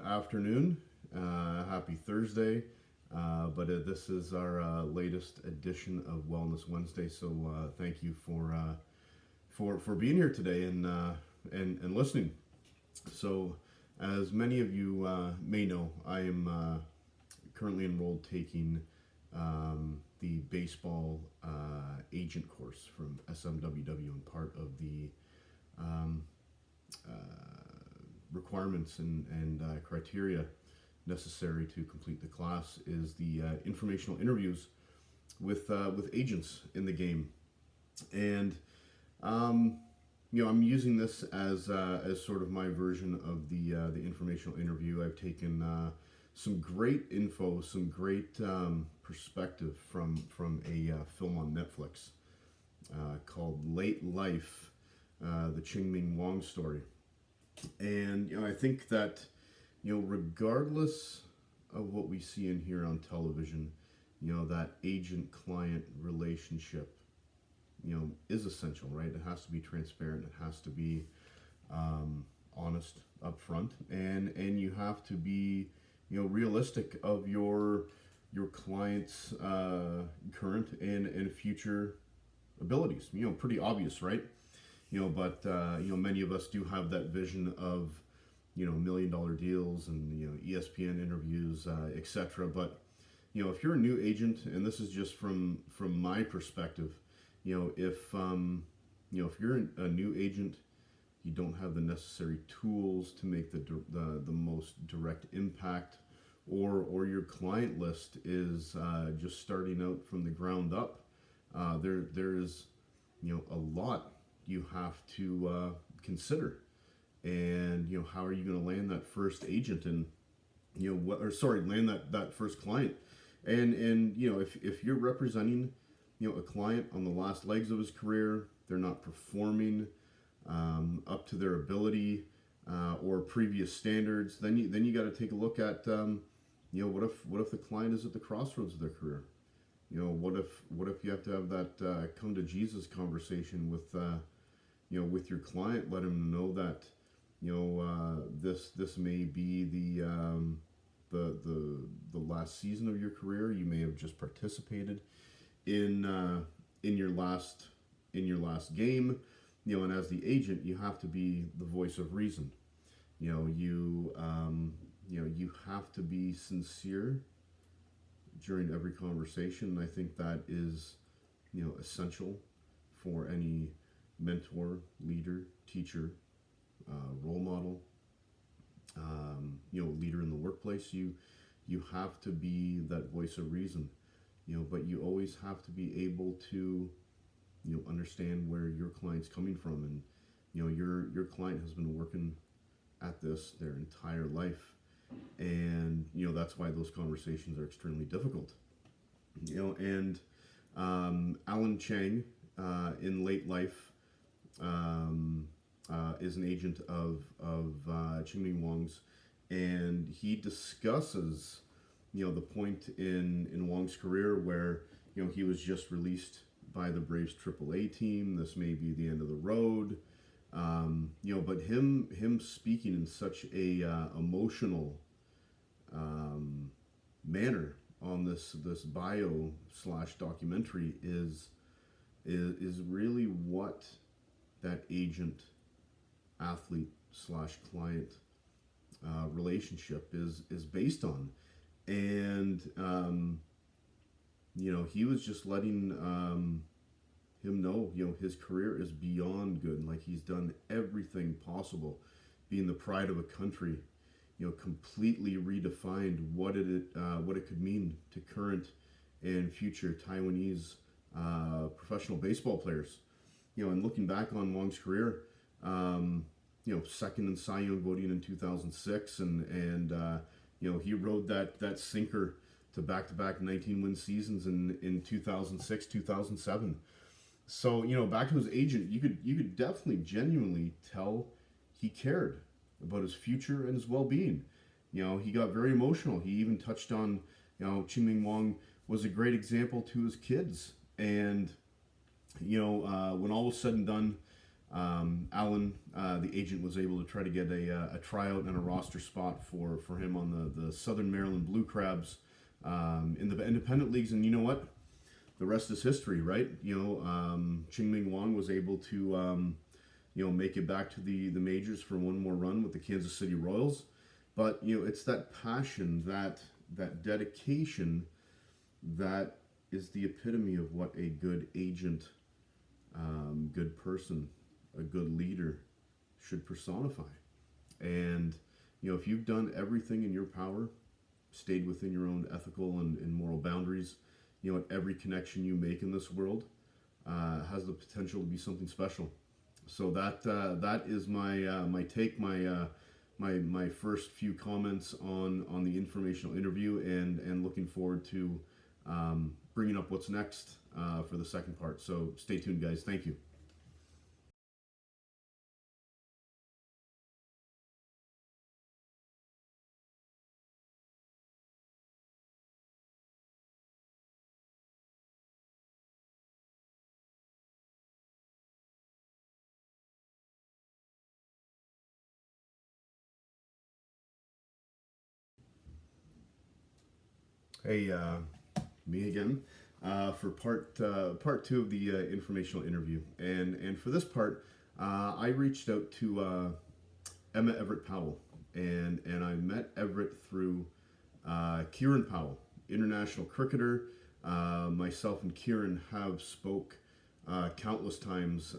afternoon. Happy Thursday. This is our latest edition of Wellness Wednesday. So thank you for being here today and listening. So, as many of you may know, I am currently enrolled taking the baseball agent course from SMWW, and part of the um, uh, requirements and criteria necessary to complete the class is the informational interviews with agents in the game. And I'm using this as sort of my version of the informational interview. I've taken some great info, some great perspective from a film on Netflix called Late Life, the Ching-Ming Wong story. And I think that regardless of what we see and hear on television, that agent-client relationship, is essential, right? It has to be transparent. It has to be honest up front, and you have to be realistic of your client's current and future abilities. Pretty obvious, right? But many of us do have that vision of $1 million deals and ESPN interviews, etc. But if you're a new agent, and this is just from my perspective, if you're a new agent, you don't have the necessary tools to make the most direct impact, or your client list is just starting out from the ground up. There's a lot you have to consider, and how are you going to land that first agent, and land that first client, and if you're representing a client on the last legs of his career, they're not performing up to their ability or previous standards, then you got to take a look at what if the client is at the crossroads of their career. What if you have to have that come to Jesus conversation with with your client, let him know that this may be the last season of your career. You may have just participated in your last game, and as the agent, you have to be the voice of reason. You have to be sincere during every conversation. And I think that is essential for any mentor, leader, teacher, role model, leader in the workplace. You have to be that voice of reason, but you always have to be able to understand where your client's coming from. And your client has been working at this their entire life, and that's why those conversations are extremely difficult. And Alan Chang in Late Life is an agent of Ching-Ming Wong's, and he discusses the point in Wong's career where he was just released by the Braves AAA team. This may be the end of the road, but him speaking in such a emotional manner on this bio / documentary is really what that agent athlete / client relationship is based on. And he was just letting him know his career is beyond good. Like, he's done everything possible, being the pride of a country, completely redefined what it could mean to current and future Taiwanese professional baseball players. And looking back on Wong's career, second in Cy Young voting in 2006, and he rode that sinker to back-to-back 19-win seasons in 2006, 2007. So back to his agent, you could definitely genuinely tell he cared about his future and his well-being. He got very emotional. He even touched on Ching-Ming Wong was a great example to his kids. And when all was said and done, Alan, the agent, was able to try to get a tryout and a roster spot for him on the Southern Maryland Blue Crabs in the independent leagues. And you know what? The rest is history, right? Ching-Ming Wong was able to make it back to the majors for one more run with the Kansas City Royals. But it's that passion, that dedication, that is the epitome of what a good agent, good person, a good leader should personify. And if you've done everything in your power, stayed within your own ethical and moral boundaries, every connection you make in this world has the potential to be something special. So that is my take, my first few comments on the informational interview, and looking forward to bringing up what's next for the second part. So stay tuned, guys. Thank you. Hey, me again for part two of the informational interview, and for this part, I reached out to Emma Everett Powell, and I met Everett through Kieran Powell, international cricketer. Myself and Kieran have spoke countless times.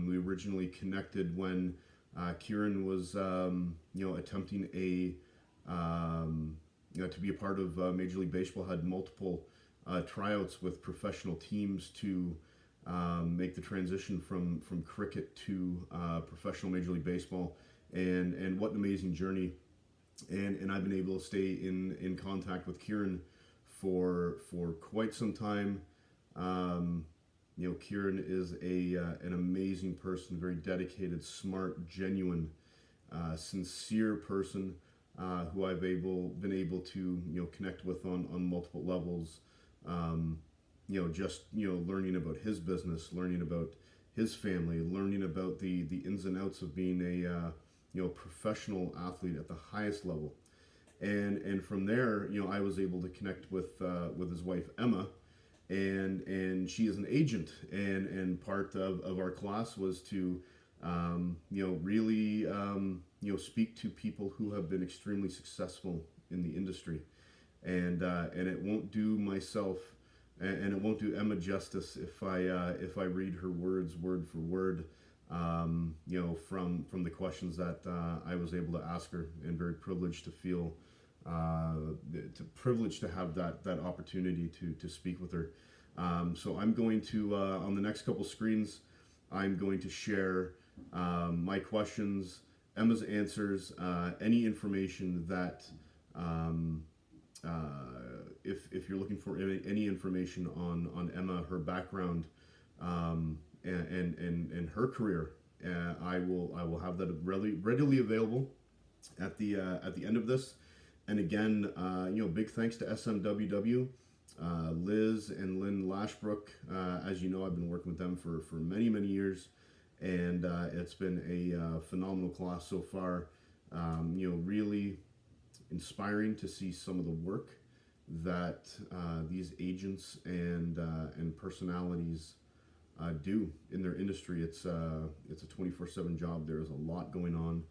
We originally connected when Kieran was attempting to be a part of Major League Baseball, had multiple tryouts with professional teams to make the transition from cricket to professional Major League Baseball, and what an amazing journey. And I've been able to stay in contact with Kieran for quite some time. Kieran is an amazing person, very dedicated, smart, genuine, sincere person who I've been able to connect with on multiple levels. Learning about his business, learning about his family, learning about the ins and outs of being a professional athlete at the highest level, and from there, I was able to connect with his wife Emma, and she is an agent, and part of our class was to really speak to people who have been extremely successful in the industry, and it won't do myself and it won't do Emma justice if I read her words word for word, from the questions that I was able to ask her, and very privileged to feel privileged to have that opportunity to speak with her. So I'm going to on the next couple screens, I'm going to share my questions, Emma's answers, any information that if you're looking for any information on Emma, her background, and her career, I will have that readily available at the end of this. And again, big thanks to SMWW, Liz and Lynn Lashbrook. As you know, I've been working with them for many years, and it's been a phenomenal class so far. Really inspiring to see some of the work that these agents and personalities do in their industry. It's a 24/7 job. There's a lot going on.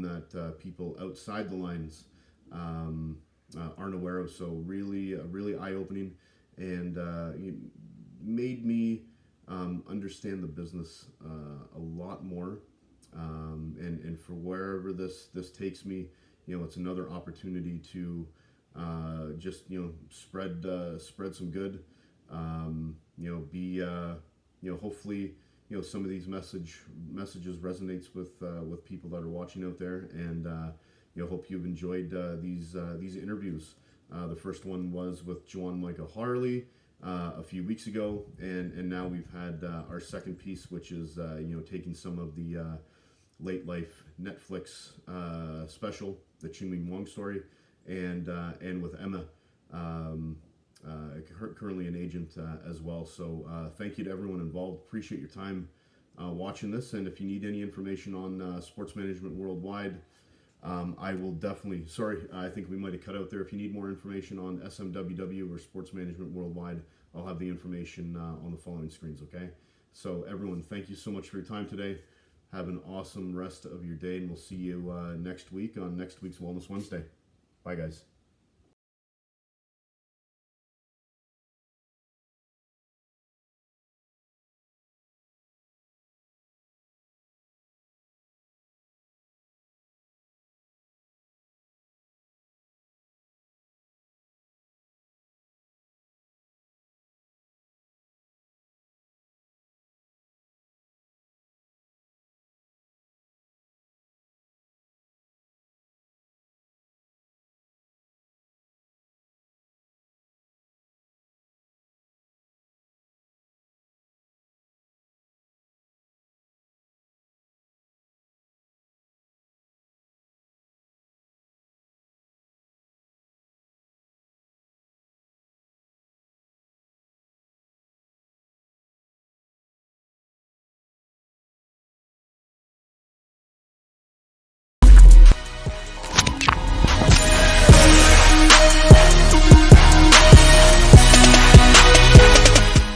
That people outside the lines aren't aware of. So really eye-opening, and made me understand the business a lot more. And for wherever this takes me, it's another opportunity to just spread some good. Hopefully some of these messages resonates with people that are watching out there, and hope you've enjoyed these interviews. The first one was with Joanne Michael Harley a few weeks ago, and now we've had our second piece, which is taking some of the late life Netflix special, the Ching-Ming Wong story, and with Emma, currently an agent as well. So thank you to everyone involved. Appreciate your time. watching this. And if you need any information on sports management worldwide, I will definitely, sorry, I think we might have cut out there. If you need more information on SMWW or sports management worldwide, I'll have the information on the following screens, okay? So everyone, thank you so much for your time today. Have an awesome rest of your day, and we'll see you next week on next week's Wellness Wednesday. Bye, guys.